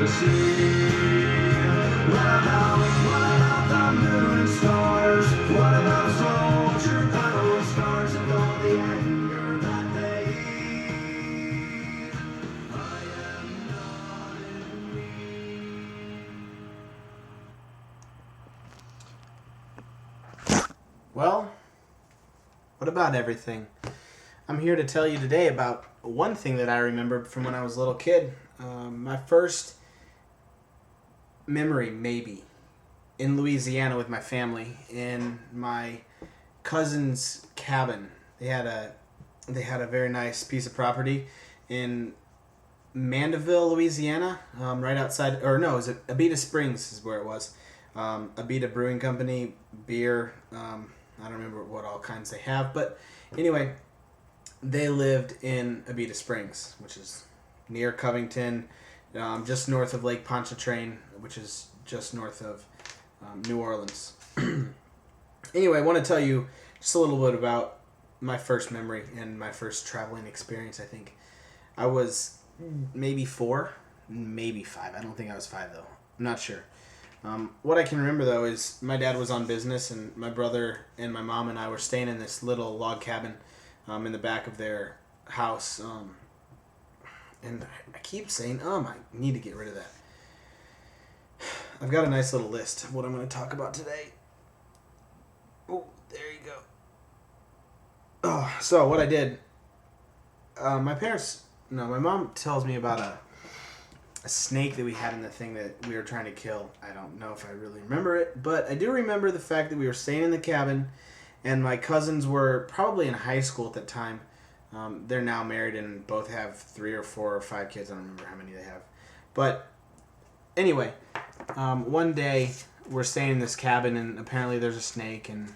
the sea? What about thunder and stars? What about soldier battle scars and all the anger that they eat? I am not in me. Well, what about everything? I'm here to tell you today about one thing that I remembered from when I was a little kid. My first memory, maybe, in Louisiana with my family, in my cousin's cabin. They had a very nice piece of property in Mandeville, Louisiana, right outside, or no, it was Abita Springs is where it was. Abita Brewing Company, beer. I don't remember what all kinds they have, but anyway, they lived in Abita Springs, which is near Covington, just north of Lake Pontchartrain, which is just north of New Orleans. Anyway, I want to tell you just a little bit about my first memory and my first traveling experience. I think I was maybe 4, maybe 5. I don't think I was 5, though. I'm not sure. What I can remember, though, is my dad was on business, and my brother and my mom and I were staying in this little log cabin in the back of their house. And I keep saying, I need to get rid of that. I've got a nice little list of what I'm going to talk about today. Oh, there you go. Oh, so what I did, my mom tells me about a snake that we had in the thing that we were trying to kill. I don't know if I really remember it, but I do remember the fact that we were staying in the cabin, and my cousins were probably in high school at that time. They're now married and both have 3 or 4 or 5 kids. I don't remember how many they have. But anyway, one day we're staying in this cabin, and apparently there's a snake, and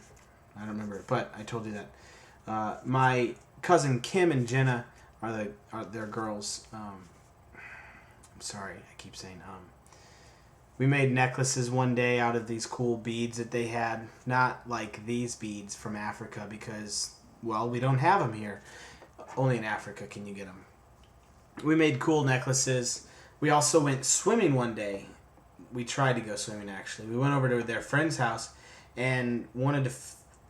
I don't remember it, but I told you that. My cousin Kim and Jenna are their girls. I'm sorry, I keep saying We made necklaces one day out of these cool beads that they had. Not like these beads from Africa because, well, we don't have them here. Only in Africa can you get them. We made cool necklaces. We also went swimming one day. We tried to go swimming, actually. We went over to their friend's house and wanted to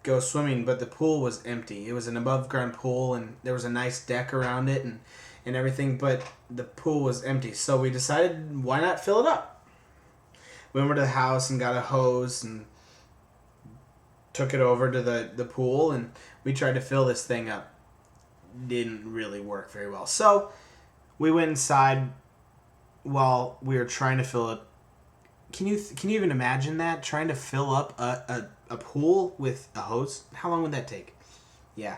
go swimming, but the pool was empty. It was an above-ground pool, and there was a nice deck around it and everything, but the pool was empty. So we decided, why not fill it up? We went over to the house and got a hose and took it over to the pool, and we tried to fill this thing up. Didn't really work very well. So we went inside while we were trying to fill it. Can you even imagine that? Trying to fill up a pool with a hose? How long would that take? Yeah.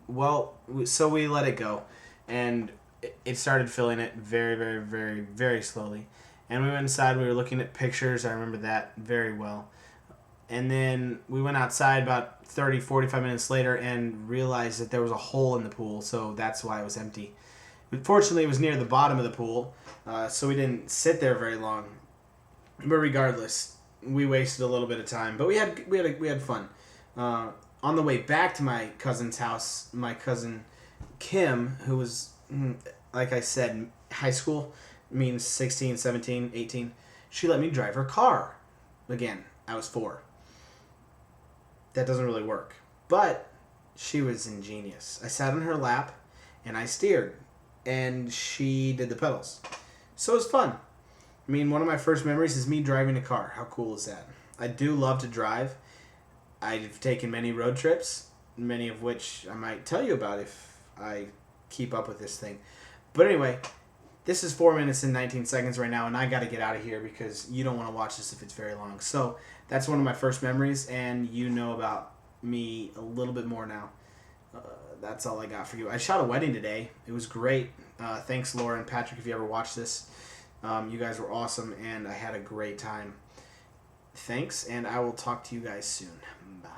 Well, so we let it go, and it started filling it very, very, very, very slowly. And we went inside. We were looking at pictures. I remember that very well. And then we went outside about 30, 45 minutes later and realized that there was a hole in the pool, so that's why it was empty. Fortunately, it was near the bottom of the pool, so we didn't sit there very long. But regardless, we wasted a little bit of time, but we had fun. On the way back to my cousin's house, my cousin Kim, who was, like I said, high school, means 16, 17, 18, she let me drive her car. Again, I was 4. That doesn't really work. But she was ingenious. I sat on her lap, and I steered, and she did the pedals. So it was fun. I mean, one of my first memories is me driving a car. How cool is that? I do love to drive. I've taken many road trips, many of which I might tell you about if I keep up with this thing. But anyway, this is 4 minutes and 19 seconds right now, and I got to get out of here because you don't want to watch this if it's very long. So that's one of my first memories, and you know about me a little bit more now. That's all I got for you. I shot a wedding today. It was great. Thanks, Laura and Patrick, if you ever watch this. You guys were awesome, and I had a great time. Thanks, and I will talk to you guys soon. Bye.